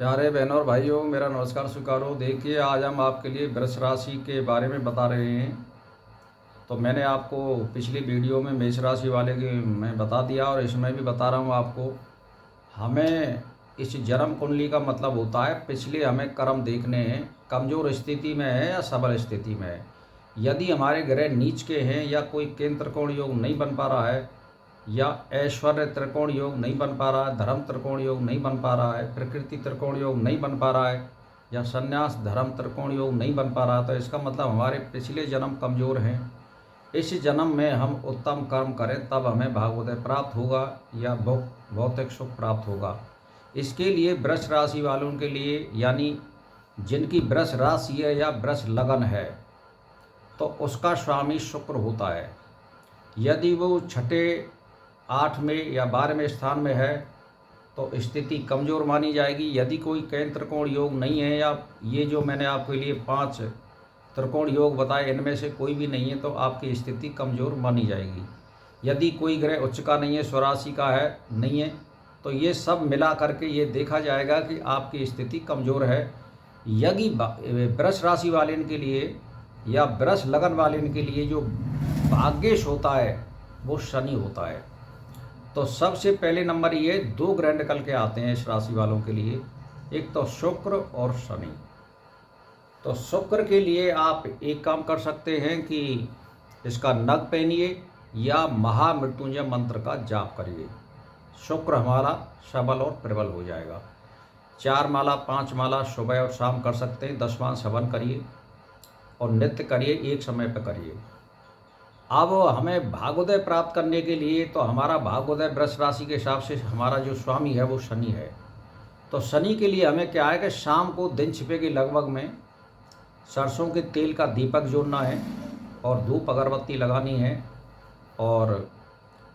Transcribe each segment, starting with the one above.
प्यारे बहनों और भाइयों, मेरा नमस्कार स्वीकारो। देखिए, आज हम आपके लिए वृष राशि के बारे में बता रहे हैं। तो मैंने आपको पिछली वीडियो में मेष राशि वाले के मैं बता दिया और इसमें भी बता रहा हूँ आपको। हमें इस जन्म कुंडली का मतलब होता है पिछले हमें कर्म देखने हैं, कमज़ोर स्थिति में है या सबल स्थिति में है। यदि हमारे ग्रह नीच के हैं या कोई केंद्र त्रिकोण योग नहीं बन पा रहा है या ऐश्वर्य त्रिकोण योग नहीं बन पा रहा है, धर्म त्रिकोण योग नहीं बन पा रहा है, प्रकृति त्रिकोण योग नहीं बन पा रहा है या संन्यास धर्म त्रिकोण योग नहीं बन पा रहा, तो इसका मतलब हमारे पिछले जन्म कमज़ोर हैं। इस जन्म में हम उत्तम कर्म करें तब हमें भागवत प्राप्त होगा या भौतिक सुख प्राप्त होगा। इसके लिए वृष राशि वालों के लिए, यानी जिनकी वृष राशि है या वृष लगन है, तो उसका स्वामी शुक्र होता है। यदि वो छठे, 8वें या 12वें स्थान में है तो स्थिति कमज़ोर मानी जाएगी। यदि कोई केंद्र त्रिकोण योग नहीं है या ये जो मैंने आपके लिए 5 त्रिकोण योग बताए इनमें से कोई भी नहीं है तो आपकी स्थिति कमज़ोर मानी जाएगी। यदि कोई ग्रह उच्च का नहीं है, स्वराशि का है नहीं है, तो ये सब मिला करके ये देखा जाएगा कि आपकी स्थिति कमज़ोर है। यदि वृष राशि वाले के लिए या वृष लगन वाले के लिए जो भाग्येश होता है वो शनि होता है। तो सबसे पहले नंबर ये 2 ग्रह निकल के आते हैं इस राशि वालों के लिए, एक तो शुक्र और शनि। तो शुक्र के लिए आप एक काम कर सकते हैं कि इसका नग पहनिए या महामृत्युंजय मंत्र का जाप करिए। शुक्र हमारा सबल और प्रबल हो जाएगा। 4 माला 5 माला सुबह और शाम कर सकते हैं। 10 मास हवन करिए और नित्य करिए, एक समय पर करिए। अब हमें भाग्योदय प्राप्त करने के लिए तो हमारा भाग्योदय वृष राशि के हिसाब से हमारा जो स्वामी है वो शनि है। तो शनि के लिए हमें क्या है कि शाम को दिन छिपे के लगभग में सरसों के तेल का दीपक जोड़ना है और धूप अगरबत्ती लगानी है और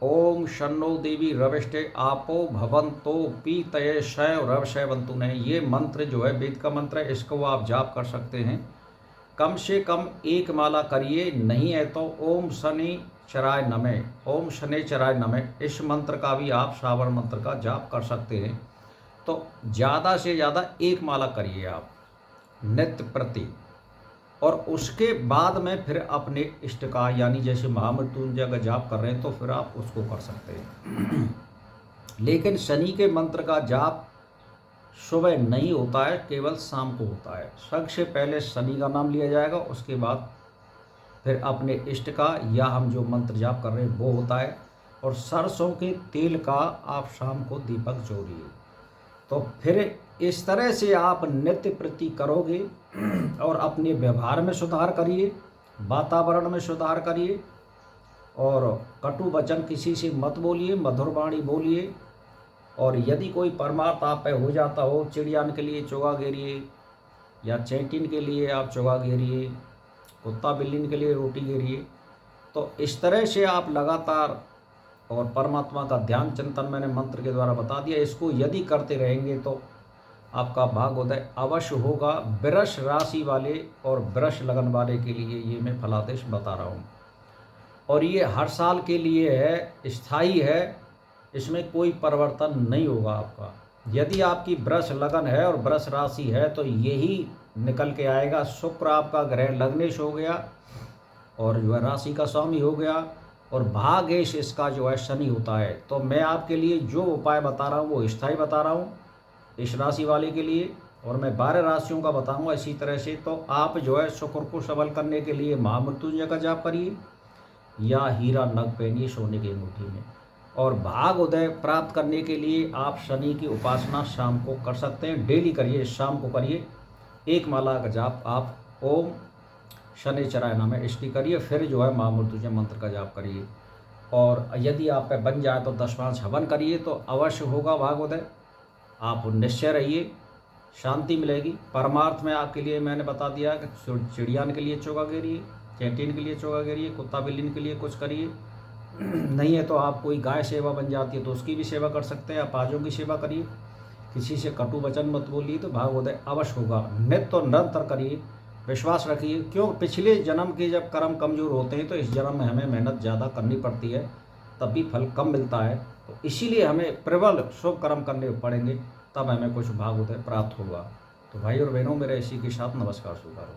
ओम शन्नो देवी रविष्टे आपो भवंतो पीतये शैव रव शैवंतु ने, ये मंत्र जो है वेद का मंत्र है, इसको आप जाप कर सकते हैं। कम से कम 1 माला करिए, नहीं है तो ओम शनि चराय नमः, ओम शनि चराय नमः, इस मंत्र का भी आप श्रावण मंत्र का जाप कर सकते हैं। तो ज़्यादा से ज़्यादा 1 माला करिए आप नित्य प्रति, और उसके बाद में फिर अपने इष्ट का, यानी जैसे महामृत्युंजय का जाप कर रहे हैं तो फिर आप उसको कर सकते हैं। लेकिन शनि के मंत्र का जाप सुबह नहीं होता है, केवल शाम को होता है। सबसे पहले शनि का नाम लिया जाएगा, उसके बाद फिर अपने इष्ट का या हम जो मंत्र जाप कर रहे हैं वो होता है, और सरसों के तेल का आप शाम को दीपक जोड़िए। तो फिर इस तरह से आप नित्य प्रति करोगे और अपने व्यवहार में सुधार करिए, वातावरण में सुधार करिए, और कटु वचन किसी से मत बोलिए, मधुर वाणी बोलिए। और यदि कोई परमार्थ आप पे हो जाता हो, चिड़ियान के लिए चोगा घेरिए या चैटिन के लिए आप चोगा घेरिए, कुत्ता बिल्लिन के लिए रोटी घेरिए। तो इस तरह से आप लगातार, और परमात्मा का ध्यान चिंतन मैंने मंत्र के द्वारा बता दिया, इसको यदि करते रहेंगे तो आपका भाग्योदय अवश्य होगा। वृष राशि वाले और वृष लगन वाले के लिए ये मैं फलादेश बता रहा हूँ, और ये हर साल के लिए है, स्थायी है, इसमें कोई परिवर्तन नहीं होगा आपका। यदि आपकी वृष लगन है और वृष राशि है तो यही निकल के आएगा। शुक्र आपका ग्रह लग्नेश हो गया और जो है राशि का स्वामी हो गया, और भाग्येश इसका जो है शनि होता है। तो मैं आपके लिए जो उपाय बता रहा हूँ वो स्थायी बता रहा हूँ इस राशि वाले के लिए, और मैं 12 राशियों का बताऊँगा इसी तरह से। तो आप जो है शुक्र को सबल करने के लिए महामृत्युंजय का जाप करिए या हीरा नग पहनिए सोने की अंगूठी में, और भाग्योदय प्राप्त करने के लिए आप शनि की उपासना शाम को कर सकते हैं। डेली करिए, शाम को करिए। 1 माला का जाप आप ओम शनि चराय नमः इसकी करिए, फिर जो है महामृत्युंजय मंत्र का जाप करिए। और यदि आप पे बन जाए तो 10 मास हवन करिए, तो अवश्य होगा भाग्योदय। आप निश्चय रहिए, शांति मिलेगी। परमार्थ में आपके लिए मैंने बता दिया कि चिड़ियान के लिए चोगा घेरिए, चैटिन के लिए चोगा घेरिए, कुत्ता बिल्लिन के लिए कुछ करिए। नहीं है तो आप कोई गाय सेवा बन जाती है तो उसकी भी सेवा कर सकते हैं। आप आजों की सेवा करिए, किसी से कटु वचन मत बोलिए, तो भाग्योदय अवश्य होगा। नित्य और निरंतर करिए, विश्वास रखिए। क्यों, पिछले जन्म के जब कर्म कमज़ोर होते हैं तो इस जन्म में हमें मेहनत ज़्यादा करनी पड़ती है, तब भी फल कम मिलता है। तो इसीलिए हमें प्रबल शुभ कर्म करने पड़ेंगे, तब हमें कुछ भाग उदय प्राप्त होगा। तो भाई और बहनों, मेरे इसी के साथ नमस्कार स्वीकारो।